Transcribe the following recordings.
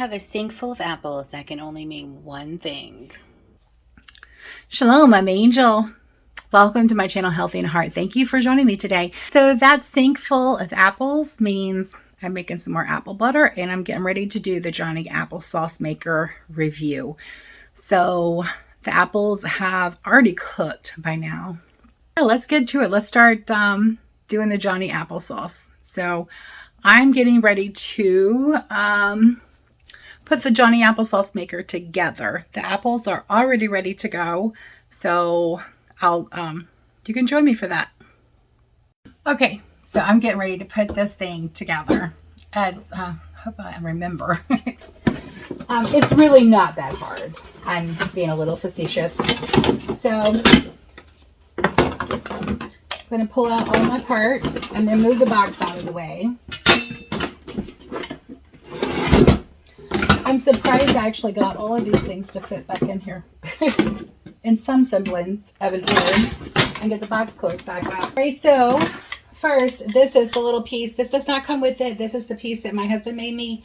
have a sink full of apples, that can only mean one thing. Shalom, I'm Angel. Welcome to my channel, Healthy in Heart. Thank you for joining me today. So that sink full of apples means I'm making some more apple butter, and I'm getting ready to do the Johnny Applesauce Maker review. So the apples have already cooked by now. Let's get to it. Let's start doing the Johnny Applesauce. So I'm getting ready to put the Johnny Applesauce Maker together. The apples are already ready to go, so you can join me for that. Okay, so I'm getting ready to put this thing together. As hope I remember. It's really not that hard. I'm being a little facetious. So I'm going to pull out all my parts and then move the box out of the way. I'm surprised I actually got all of these things to fit back in here. In some semblance of an order, and get the box closed back up. All right, so first, this is the little piece. This does not come with it. This is the piece that my husband made me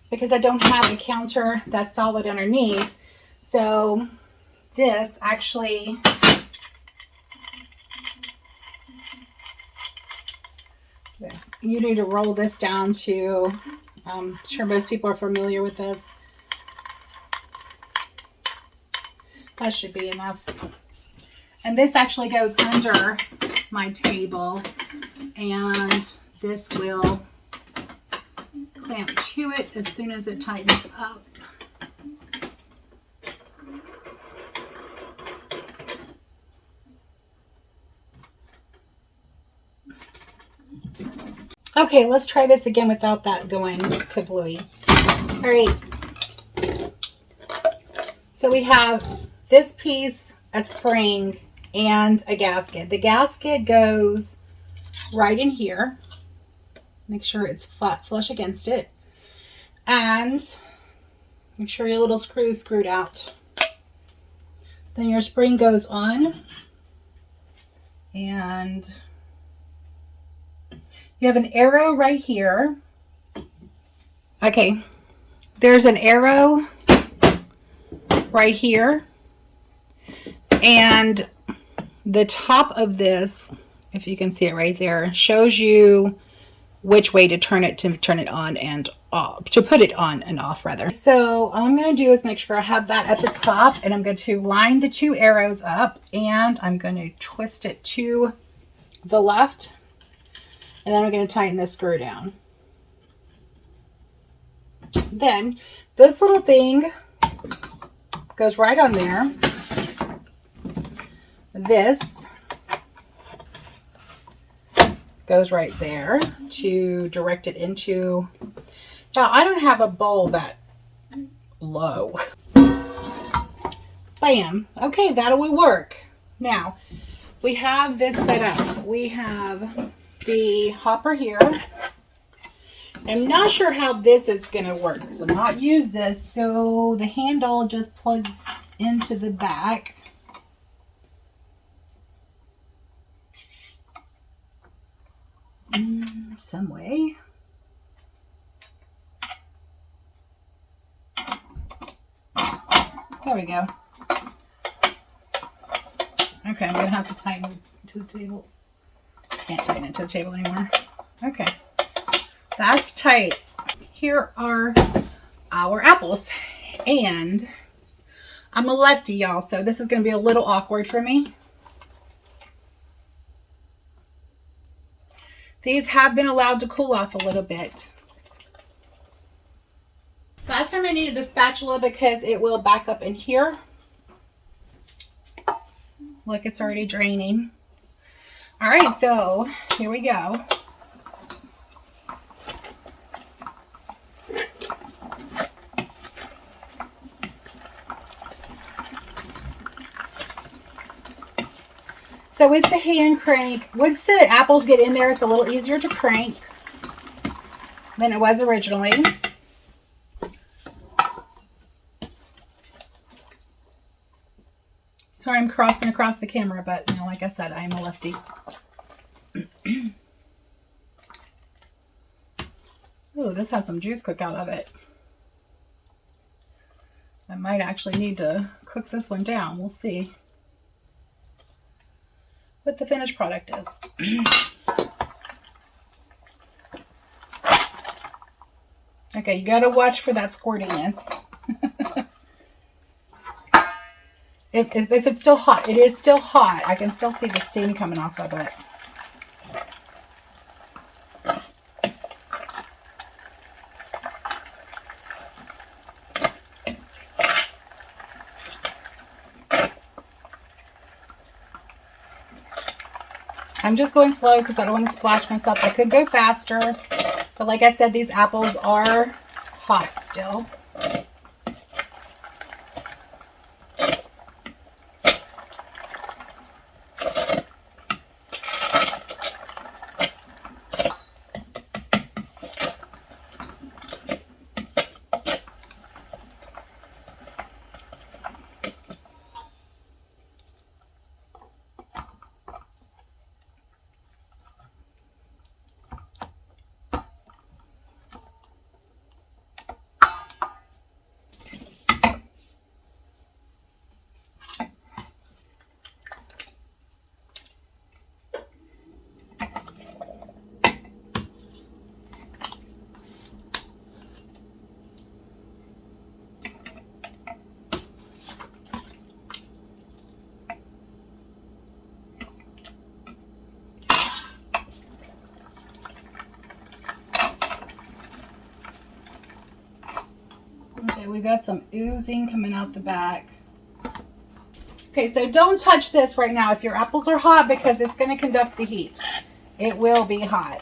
because I don't have a counter that's solid underneath. So this actually you need to roll this down to, I'm sure most people are familiar with this. That should be enough. And this actually goes under my table, and this will clamp to it as soon as it tightens up. Okay, let's try this again without that going kablooey. All right. So we have this piece, a spring, and a gasket. The gasket goes right in here. Make sure it's flat, flush against it. And make sure your little screw is screwed out. Then your spring goes on. And you have an arrow right here. Okay, there's an arrow right here. And the top of this, if you can see it right there, shows you which way to turn it on and off, to put it on and off rather. So all I'm going to do is make sure I have that at the top, and I'm going to line the two arrows up, and I'm going to twist it to the left. And then I'm going to tighten this screw down. Then this little thing goes right on there. This goes right there to direct it into. Now, I don't have a bowl that low. Bam. Okay, that will work. Now, we have this set up. We have the hopper here. I'm not sure how this is going to work because I've not used this. So the handle just plugs into the back. Some way. There we go. Okay, I'm going to have to tighten it to the table. Can't tighten it to the table anymore. Okay, that's tight. Here are our apples, and I'm a lefty, y'all, so this is going to be a little awkward for me. These have been allowed to cool off a little bit. Last time I needed the spatula because it will back up in here. Look, it's already draining. All right, so here we go. So with the hand crank, once the apples get in there, it's a little easier to crank than it was originally. Sorry, I'm crossing across the camera, but you know, like I said, I am a lefty. Ooh, this has some juice cooked out of it. I might actually need to cook this one down. We'll see what the finished product is. Okay, you gotta watch for that squirtiness. if it's still hot, it is still hot. I can still see the steam coming off of it. I'm just going slow because I don't want to splash myself. I could go faster, but like I said, these apples are hot still. Okay, we got some oozing coming out the back. Okay, so don't touch this right now if your apples are hot because it's going to conduct the heat. It will be hot,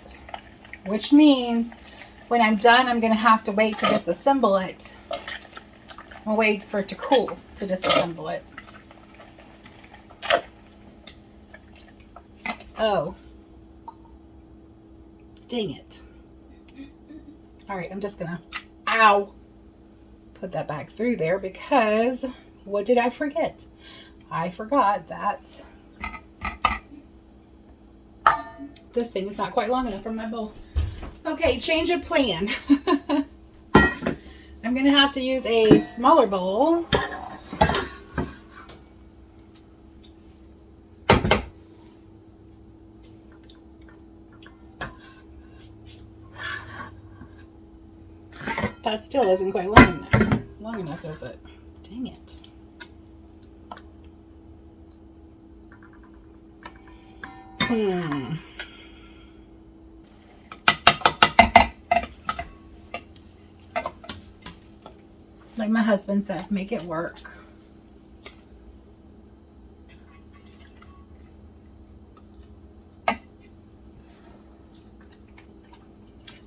which means when I'm done, I'm going to have to wait to disassemble it. I'll wait for it to cool to disassemble it. Oh. Dang it. All right, I'm just going to, ow, put that back through there because what did I forget? I forgot that this thing is not quite long enough for my bowl. Okay, change of plan. I'm going to have to use a smaller bowl. That still isn't quite long enough, is it? Dang it. Like my husband says, make it work.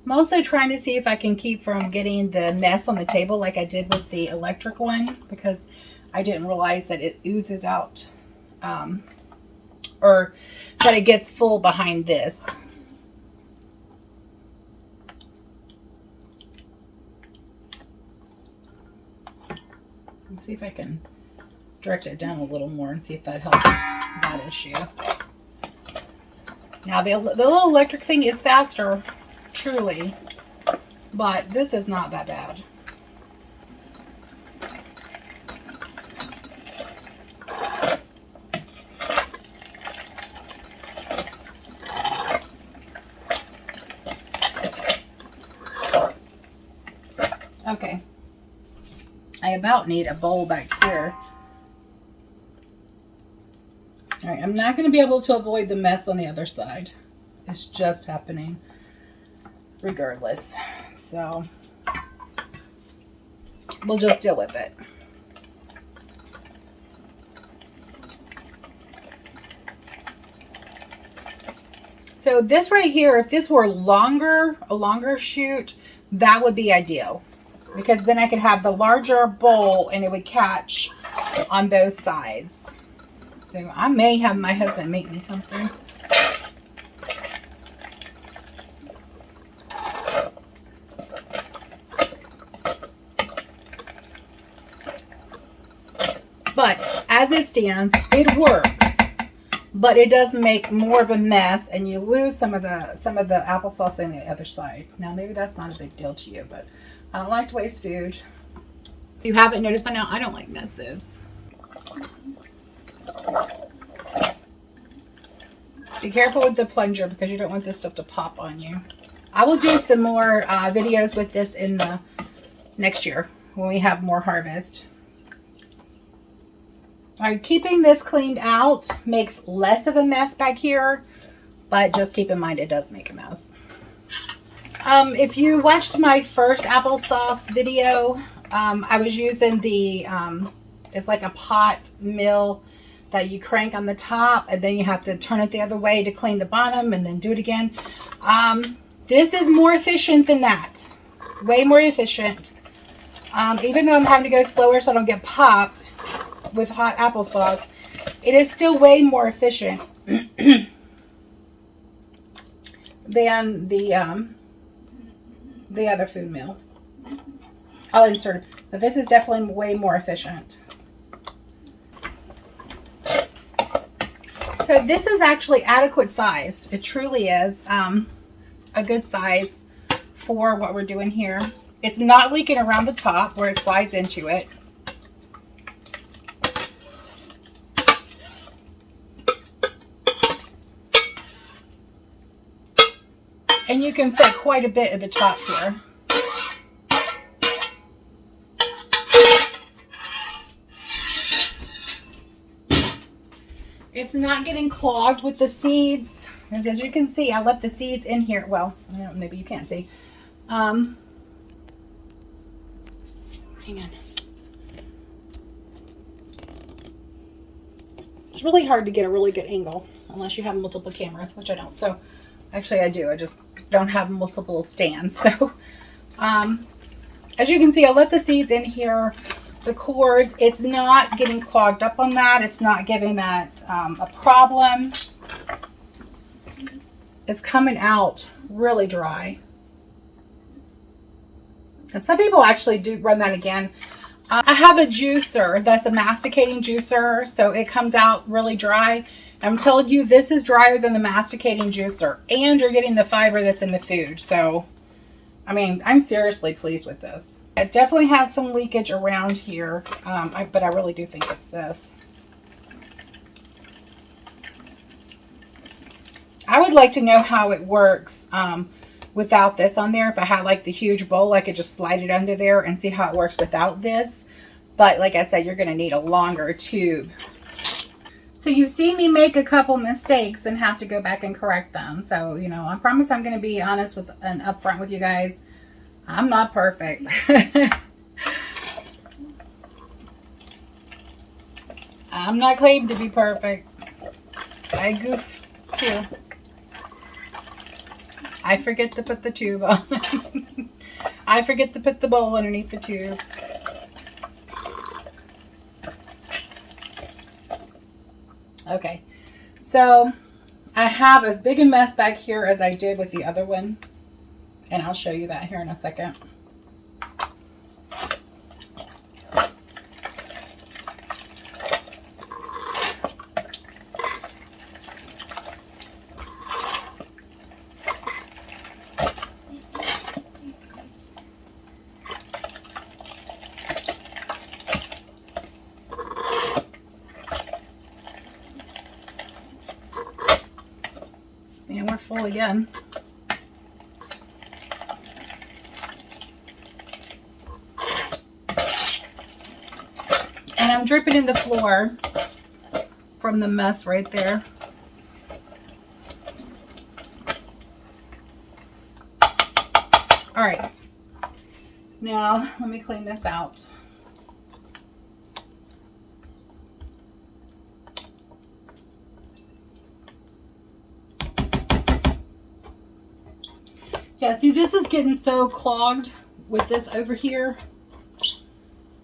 I'm also trying to see if I can keep from getting the mess on the table like I did with the electric one, because I didn't realize that it oozes out, or that it gets full behind this. Let's see if I can direct it down a little more and see if that helps that issue. Now the little electric thing is faster, truly, but this is not that bad. Okay, I about need a bowl back here. All right, I'm not going to be able to avoid the mess on the other side. It's just happening regardless. So we'll just deal with it. So this right here, if this were a longer shoot, that would be ideal, because then I could have the larger bowl and it would catch on both sides. So I may have my husband make me something. But as it stands, it works. But it does make more of a mess, and you lose some of the applesauce on the other side. Now maybe that's not a big deal to you, but I don't like to waste food. If you haven't noticed by now, I don't like messes. Be careful with the plunger because you don't want this stuff to pop on you. I will do some more videos with this in the next year when we have more harvest. All right, keeping this cleaned out makes less of a mess back here, but just keep in mind it does make a mess. If you watched my first applesauce video, I was using the, it's like a pot mill that you crank on the top and then you have to turn it the other way to clean the bottom and then do it again. This is more efficient than that. Way more efficient. Even though I'm having to go slower so I don't get popped with hot applesauce, it is still way more efficient than the other food mill. I'll insert it. But this is definitely way more efficient. So this is actually adequate sized. It truly is a good size for what we're doing here. It's not leaking around the top where it slides into it. And you can fit quite a bit at the top here. It's not getting clogged with the seeds. As you can see, I left the seeds in here. Well, I don't know, maybe you can't see. Hang on. It's really hard to get a really good angle unless you have multiple cameras, which I don't. So actually I do. I just don't have multiple stands. So as you can see, I left the seeds in here. The cores, it's not getting clogged up on that. It's not giving that a problem. It's coming out really dry. And some people actually do run that again. I have a juicer that's a masticating juicer, so it comes out really dry. I'm telling you, this is drier than the masticating juicer, and you're getting the fiber that's in the food. So, I mean, I'm seriously pleased with this. I definitely have some leakage around here, but I really do think it's this. I would like to know how it works without this on there. If I had like the huge bowl, I could just slide it under there and see how it works without this. But like I said, you're going to need a longer tube. So you've seen me make a couple mistakes and have to go back and correct them. So, you know, I promise I'm going to be honest with and upfront with you guys. I'm not perfect. I'm not claimed to be perfect. I goof too. I forget to put the tube on. I forget to put the bowl underneath the tube. Okay, so I have as big a mess back here as I did with the other one. And I'll show you that here in a second. And we're full again. And I'm dripping in the floor from the mess right there. All right. Now, let me clean this out. Yeah, see, this is getting so clogged with this over here.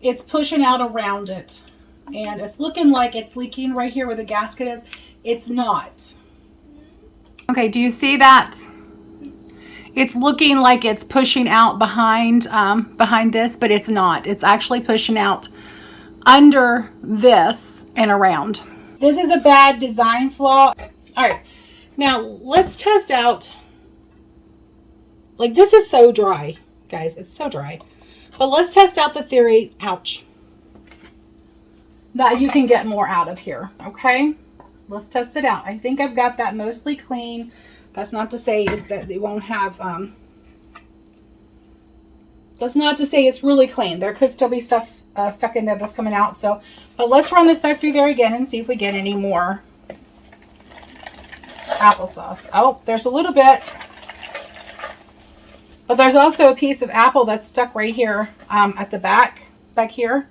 It's pushing out around it. And it's looking like it's leaking right here where the gasket is. It's not. Okay, do you see that? It's looking like it's pushing out behind this, but it's not. It's actually pushing out under this and around. This is a bad design flaw. All right, now let's test out. Like, this is so dry, guys. It's so dry. But let's test out the theory, ouch, that you can get more out of here, okay? Let's test it out. I think I've got that mostly clean. That's not to say that they won't have, that's not to say it's really clean. There could still be stuff stuck in there that's coming out. So, but let's run this back through there again and see if we get any more applesauce. Oh, there's a little bit. But there's also a piece of apple that's stuck right here at the back here.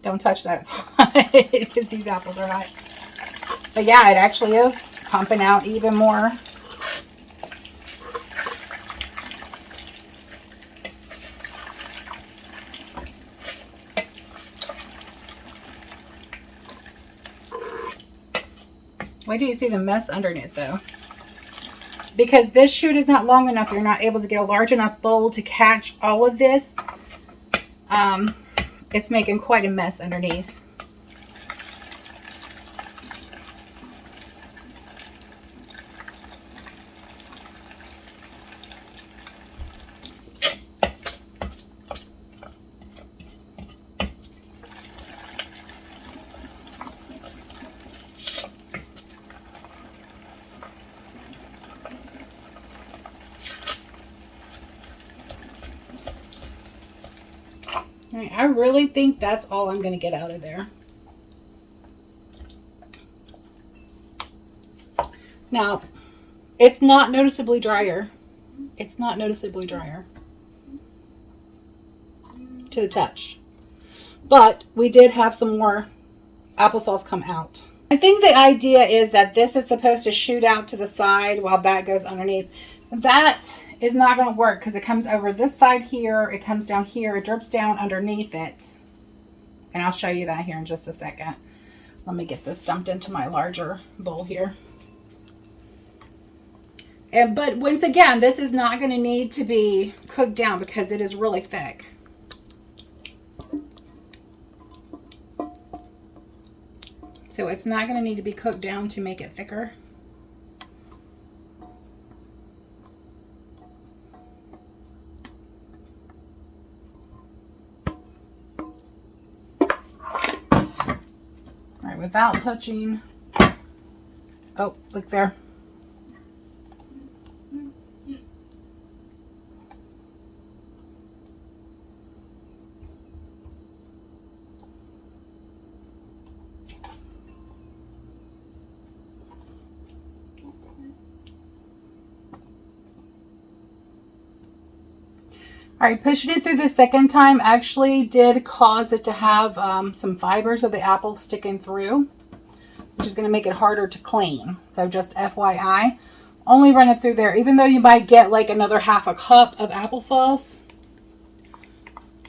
Don't touch that. It's hot because these apples are hot. But yeah, it actually is pumping out even more. Why do you see the mess underneath though? Because this chute is not long enough, you're not able to get a large enough bowl to catch all of this. It's making quite a mess underneath. I really think that's all I'm going to get out of there. Now, it's not noticeably drier. It's not noticeably drier to the touch. But we did have some more applesauce come out. I think the idea is that this is supposed to shoot out to the side while that goes underneath. That is not going to work because it comes over this side here, it comes down here, it drips down underneath it. And I'll show you that here in just a second. Let me get this dumped into my larger bowl here. But once again, this is not going to need to be cooked down because it is really thick. So it's not going to need to be cooked down to make it thicker. All right, without touching. Oh, look there. All right, pushing it through the second time actually did cause it to have some fibers of the apple sticking through, which is going to make it harder to clean. So just FYI, only run it through there. Even though you might get like another half a cup of applesauce,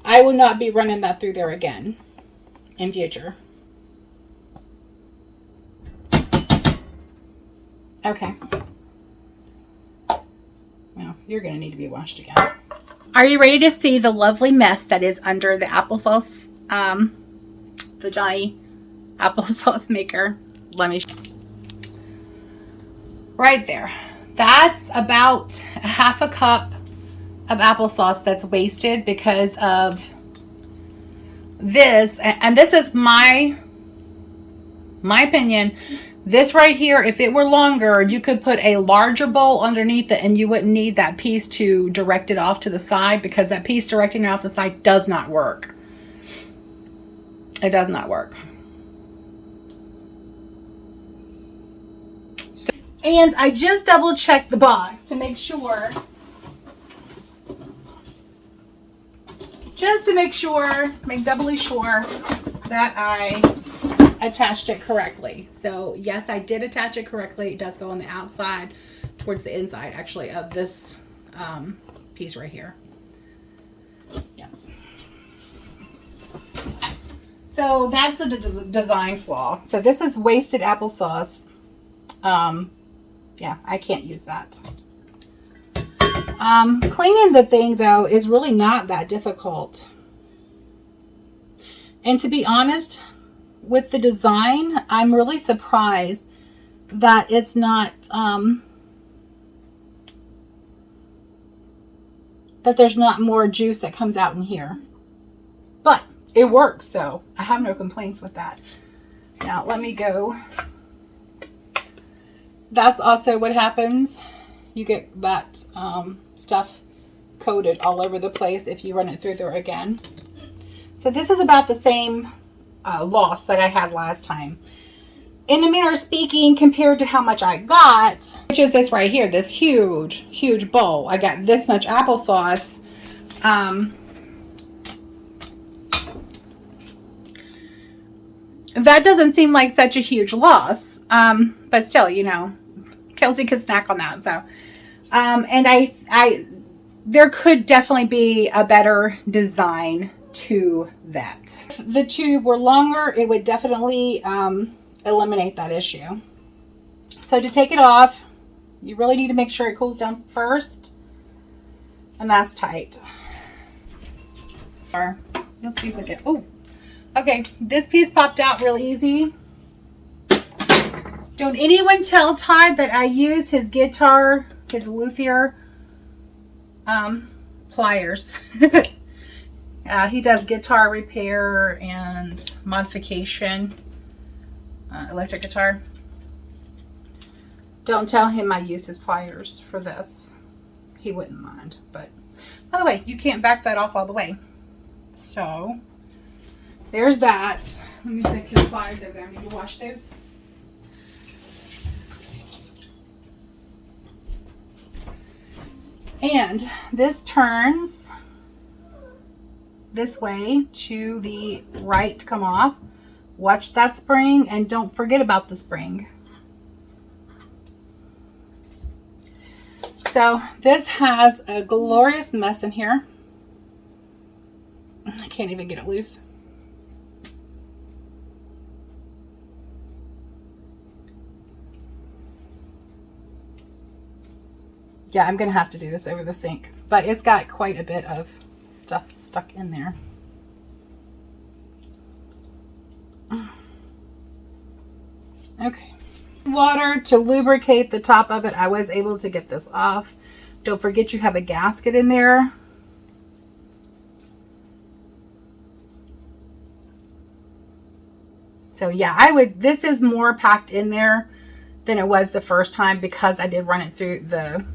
I will not be running that through there again in future. Okay. Well, you're going to need to be washed again. Are you ready to see the lovely mess that is under the applesauce, the Johnny Applesauce Maker? Let me show you. Right there. That's about a half a cup of applesauce that's wasted because of this. And this is my opinion. This right here, if it were longer, you could put a larger bowl underneath it and you wouldn't need that piece to direct it off to the side, because that piece directing it off the side does not work. It does not work. And I just double checked the box to make sure. Just to make sure, make doubly sure that I attached it correctly. So yes, I did attach it correctly. It does go on the outside towards the inside actually of this piece right here. Yeah. So that's a design flaw. So this is wasted applesauce. Yeah, I can't use that. Cleaning the thing though is really not that difficult. And to be honest, with the design, I'm really surprised that it's not that there's not more juice that comes out in here. But it works, so I have no complaints with that. Now let me go. That's also what happens. You get that stuff coated all over the place if you run it through there again. So this is about the same loss that I had last time. In the manner of speaking, compared to how much I got, which is this right here, this huge, huge bowl. I got this much applesauce. That doesn't seem like such a huge loss. But still, you know, Kelsey could snack on that. So, and there could definitely be a better design to that. If the tube were longer, it would definitely eliminate that issue. So to take it off, you really need to make sure it cools down first, and that's tight. Let's see if we can. Oh, okay. This piece popped out real easy. Don't anyone tell Todd that I used his guitar, his luthier pliers. He does guitar repair and modification, electric guitar. Don't tell him I used his pliers for this. He wouldn't mind. But by the way, you can't back that off all the way. So there's that. Let me stick his pliers over there. I need to wash those. And this turns this way to the right to come off. Watch that spring and don't forget about the spring. So this has a glorious mess in here. I can't even get it loose. Yeah, I'm going to have to do this over the sink. But it's got quite a bit of stuff stuck in there. Okay. Water to lubricate the top of it. I was able to get this off. Don't forget you have a gasket in there. So yeah, this is more packed in there than it was the first time because I did run it through the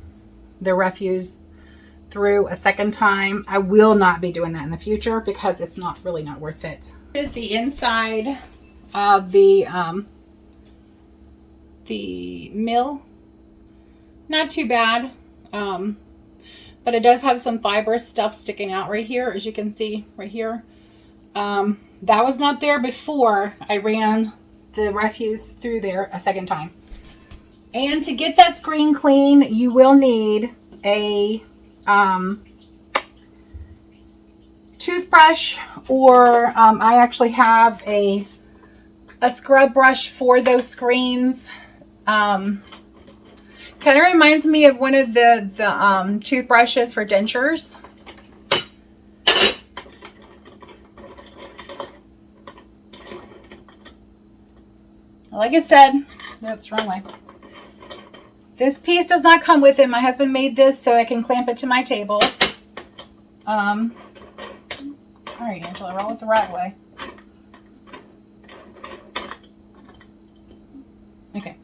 refuse through a second time. I will not be doing that in the future because it's really not worth it. This is the inside of the mill. Not too bad, but it does have some fibrous stuff sticking out right here, as you can see right here. That was not there before I ran the refuse through there a second time. And to get that screen clean, you will need a toothbrush, or I actually have a scrub brush for those screens. Kind of reminds me of one of the toothbrushes for dentures. Like I said, oops, wrong way. This piece does not come with it. My husband made this so I can clamp it to my table. All right, Angela, roll it the right way. Okay.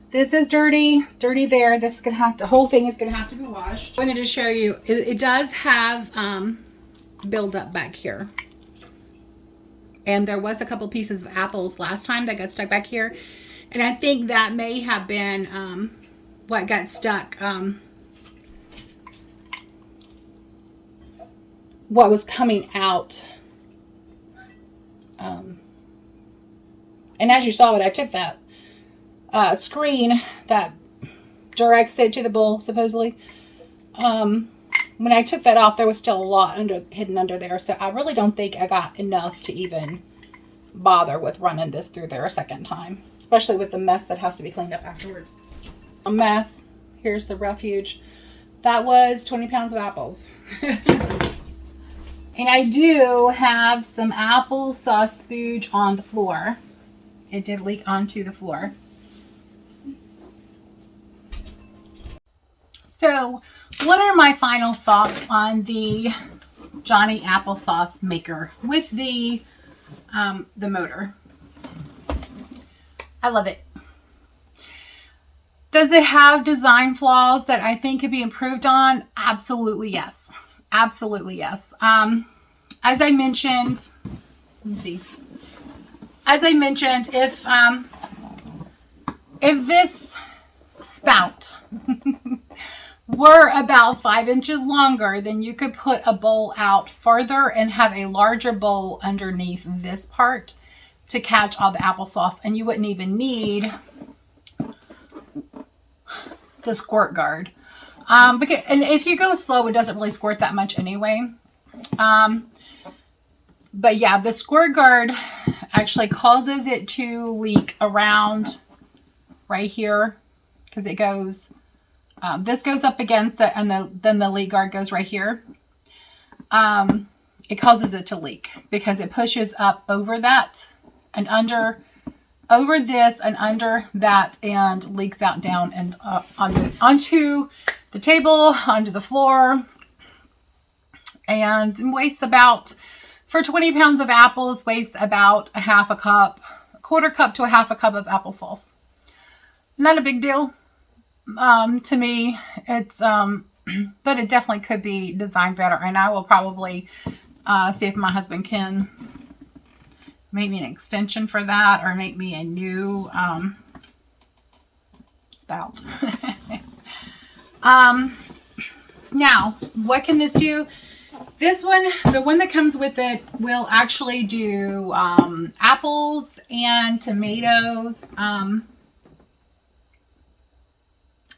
This is dirty there. This is gonna have to, the whole thing is gonna have to be washed. I wanted to show you, it does have buildup back here. And there was a couple pieces of apples last time that got stuck back here. And I think that may have been what got stuck. What was coming out. And as you saw, when I took that screen that directs it to the bowl, supposedly, when I took that off, there was still a lot hidden under there. So I really don't think I got enough to even bother with running this through there a second time, especially with the mess that has to be cleaned up afterwards. A mess. Here's the refuge. That was 20 pounds of apples. And I do have some applesauce spooge on the floor. It did leak onto the floor. So what are my final thoughts on the Johnny Applesauce Maker with the motor? I love it. Does it have design flaws that I think could be improved on? Absolutely yes. Absolutely yes. As I mentioned, let me see. As I mentioned, if this spout were about 5 inches longer, then you could put a bowl out farther and have a larger bowl underneath this part to catch all the applesauce, and you wouldn't even need the squirt guard. And if you go slow, it doesn't really squirt that much anyway. But yeah, the squirt guard actually causes it to leak around right here, because it goes, this goes up against it, and then the leak guard goes right here. It causes it to leak because it pushes up over that and over this and under that, and leaks out down and onto the table, onto the floor, and wastes about, for 20 pounds of apples, wastes about a quarter cup to a half a cup of applesauce. Not a big deal to me. It's but it definitely could be designed better, and I will probably see if my husband can make me an extension for that, or make me a new spout. Now, what can this do? This one, the one that comes with it, will actually do apples and tomatoes.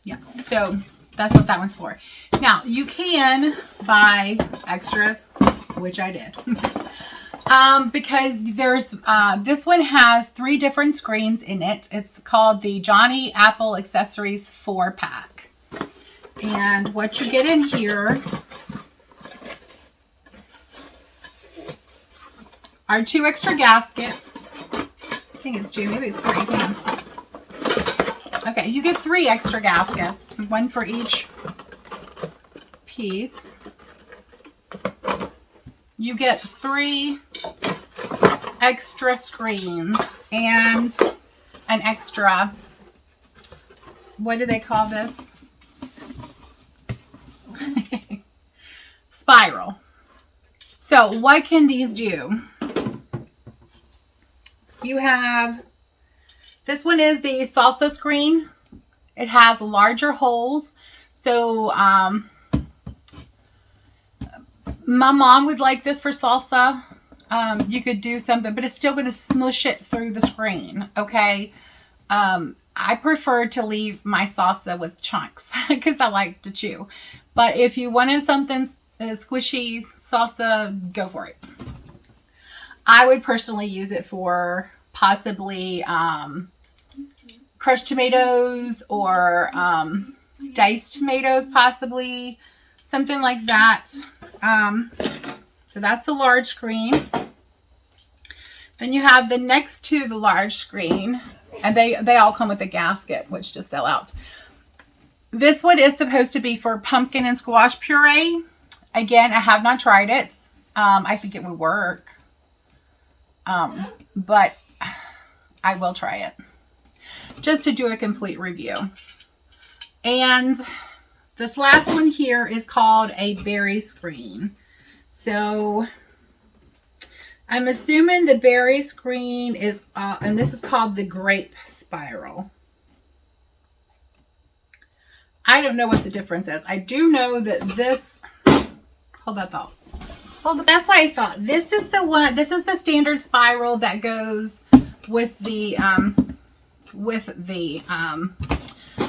Yeah, so that's what that one's for. Now, you can buy extras, which I did. Because there's, this one has 3 different screens in it. It's called the Johnny Apple Accessories 4-pack. And what you get in here are 2 extra gaskets. I think it's 2, maybe it's 3. Hang on. Okay, you get 3 extra gaskets, 1 for each piece. You get 3 extra screens and an extra, what do they call this? Spiral. So what can these do? You have, this one is the salsa screen. It has larger holes. So my mom would like this for salsa. You could do something, but it's still going to smush it through the screen. Okay. I prefer to leave my salsa with chunks because I like to chew. But if you wanted something squishy salsa, go for it. I would personally use it for possibly crushed tomatoes or diced tomatoes, possibly something like that. So that's the large screen. Then you have the next to the large screen, and they all come with a gasket, which just fell out. This one is supposed to be for pumpkin and squash puree. Again, I have not tried it. I think it would work. But I will try it just to do a complete review. And this last one here is called a berry screen. So I'm assuming the berry screen is, and this is called the grape spiral. I don't know what the difference is. I do know that this, hold that thought. Well, that's what I thought. This is the one, this is the standard spiral that goes with the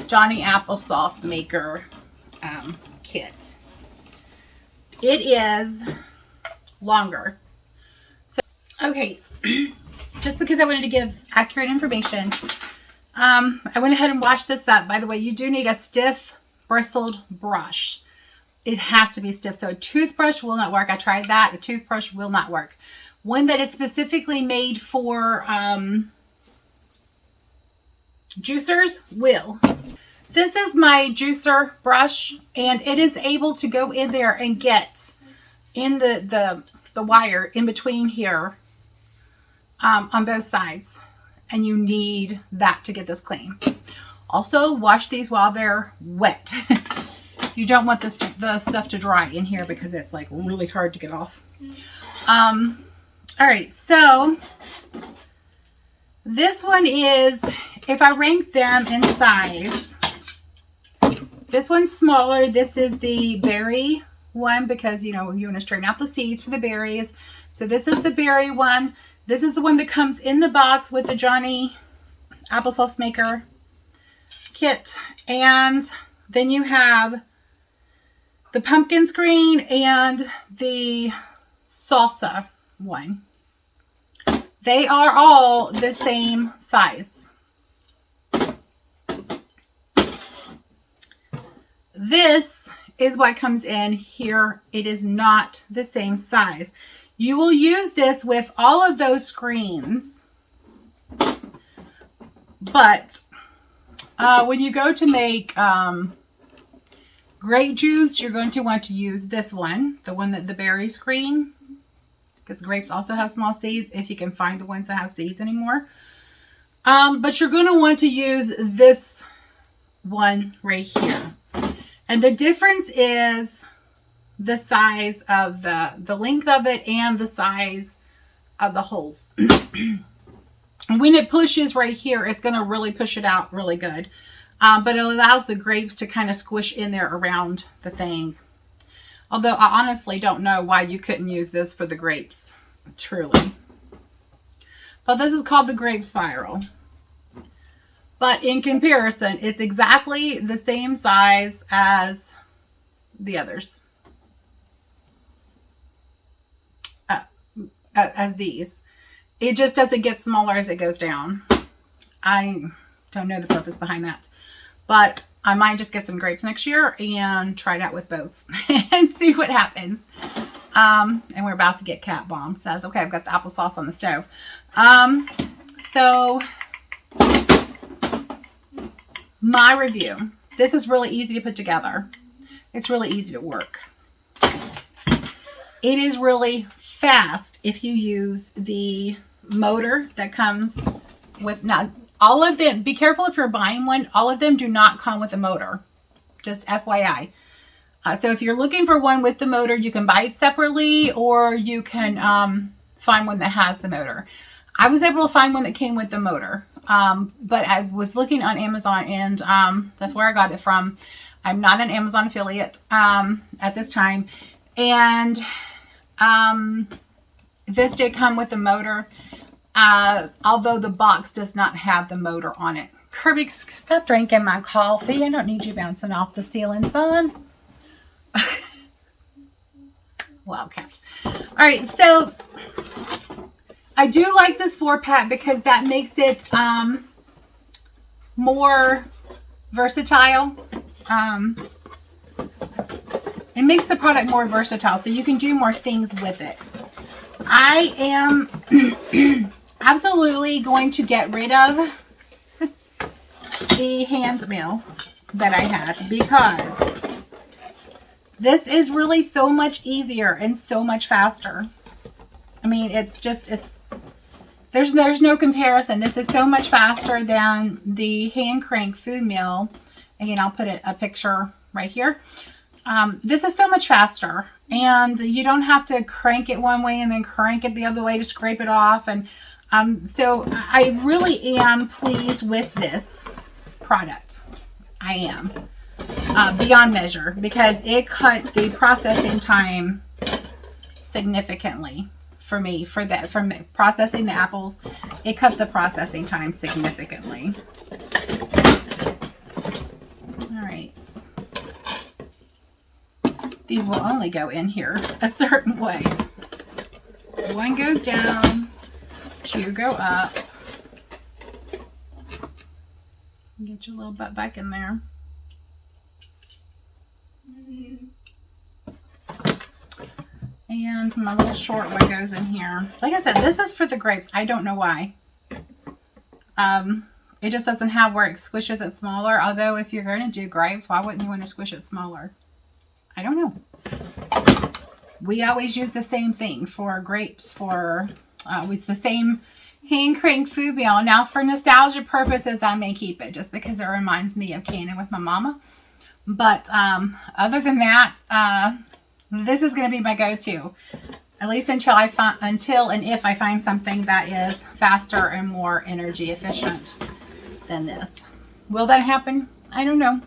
Johnny Applesauce Maker kit. It is longer. So, okay, just because I wanted to give accurate information, I went ahead and washed this up. By the way, you do need a stiff bristled brush. It has to be stiff. So a toothbrush will not work. I tried that. A toothbrush will not work. One that is specifically made for juicers will. This is my juicer brush, and it is able to go in there and get in the wire in between here on both sides. And you need that to get this clean. Also, wash these while they're wet. You don't want the stuff to dry in here because it's like really hard to get off. All right, so this one is, if I rank them in size, this one's smaller. This is the berry one because, you know, you want to straighten out the seeds for the berries. So this is the berry one. This is the one that comes in the box with the Johnny Applesauce Maker kit. And then you have the pumpkin screen and the salsa one. They are all the same size. This is what comes in here. It is not the same size. You will use this with all of those screens, but when you go to make grape juice, you're going to want to use this one, the berry screen, because grapes also have small seeds, if you can find the ones that have seeds anymore. But you're going to want to use this one right here. And the difference is the size of the length of it and the size of the holes. When it pushes right here, it's going to really push it out really good. But it allows the grapes to kind of squish in there around the thing. Although I honestly don't know why you couldn't use this for the grapes, truly. But this is called the grape spiral. But in comparison, it's exactly the same size as the others. As these. It just doesn't get smaller as it goes down. I don't know the purpose behind that. But I might just get some grapes next year and try it out with both and see what happens. And we're about to get cat bombed. That's okay. I've got the applesauce on the stove. So my review. This is really easy to put together. It's really easy to work. It is really fast if you use the motor that comes with, now all of them, be careful if you're buying one, all of them do not come with a motor, just FYI. So if you're looking for one with the motor, you can buy it separately, or you can find one that has the motor. I was able to find one that came with the motor, but I was looking on Amazon, and that's where I got it from. I'm not an Amazon affiliate at this time, and this did come with the motor, although the box does not have the motor on it. Kirby, stop drinking my coffee. I don't need you bouncing off the ceiling, son. Well kept. All right, so I do like this 4-pack because that makes it more versatile. It makes the product more versatile, so you can do more things with it. I am absolutely going to get rid of the hand mill that I had, because this is really so much easier and so much faster. I mean, there's no comparison. This is so much faster than the hand crank food mill. Again, I'll put a picture right here. This is so much faster, and you don't have to crank it one way and then crank it the other way to scrape it off. And so I really am pleased with this product. I am beyond measure, because it cut the processing time significantly for me. From processing the apples, it cut the processing time significantly. All right. These will only go in here a certain way. One goes down, two go up. Get your little butt back in there. And my little short one goes in here. Like I said, this is for the grapes. I don't know why. It just doesn't have where it squishes it smaller. Although if you're going to do grapes, why wouldn't you want to squish it smaller? I don't know. We always use the same thing for grapes. With the same hand crank food meal. Now for nostalgia purposes, I may keep it just because it reminds me of canning with my mama. But other than that, this is going to be my go-to. At least until and if I find something that is faster and more energy efficient than this. Will that happen? I don't know.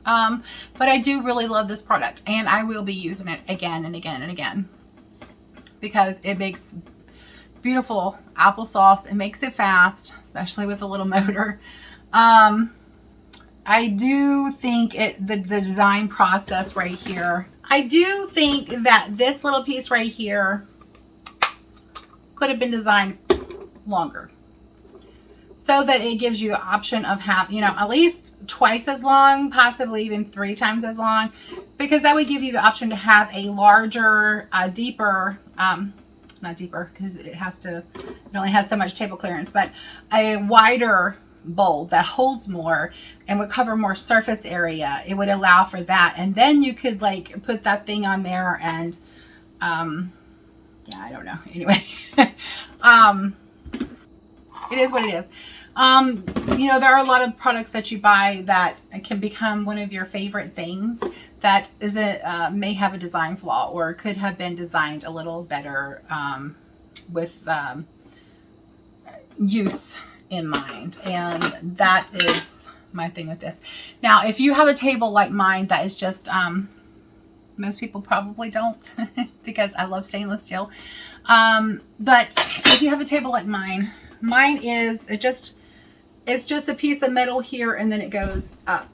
But I do really love this product, and I will be using it again and again and again because it makes beautiful applesauce. It makes it fast, especially with a little motor. I do think the design process right here, I do think that this little piece right here could have been designed longer so that it gives you the option of at least twice as long, possibly even 3 times as long, because that would give you the option to have a larger, deeper, not deeper because it only has so much table clearance, but a wider bowl that holds more and would cover more surface area. It would allow for that, and then you could like put that thing on there and yeah, I don't know, anyway. It is what it is. There are a lot of products that you buy that can become one of your favorite things that may have a design flaw or could have been designed a little better with use in mind, and that is my thing with this. Now if you have a table like mine that is just most people probably don't because I love stainless steel, but if you have a table like mine is it's just a piece of metal here and then it goes up.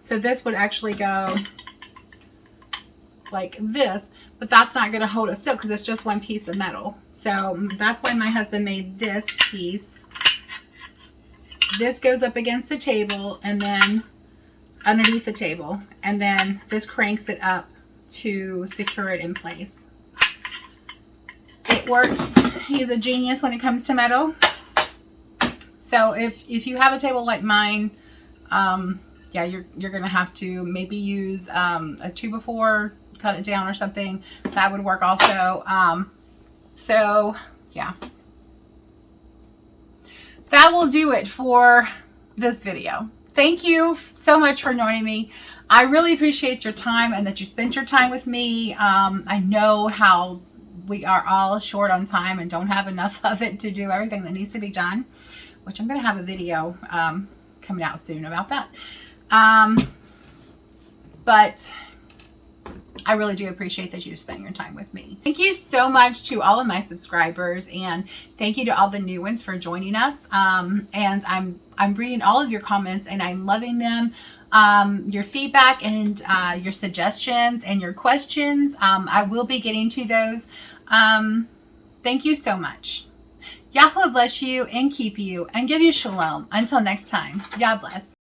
So this would actually go like this, but that's not going to hold it still because it's just one piece of metal. So that's why my husband made this piece. This goes up against the table and then underneath the table, and then this cranks it up to secure it in place. It works. He's a genius when it comes to metal. So if you have a table like mine, yeah, you're gonna have to maybe use a 2x4, cut it down or something. That would work also. So yeah, that will do it for this video. Thank you so much for joining me. I really appreciate your time and that you spent your time with me. I know how we are all short on time and don't have enough of it to do everything that needs to be done, which I'm going to have a video coming out soon about that. But I really do appreciate that you spent your time with me. Thank you so much to all of my subscribers, and thank you to all the new ones for joining us. And I'm reading all of your comments and I'm loving them. Your feedback and your suggestions and your questions. I will be getting to those. Thank you so much. Yahweh bless you and keep you and give you shalom. Until next time, Yah bless.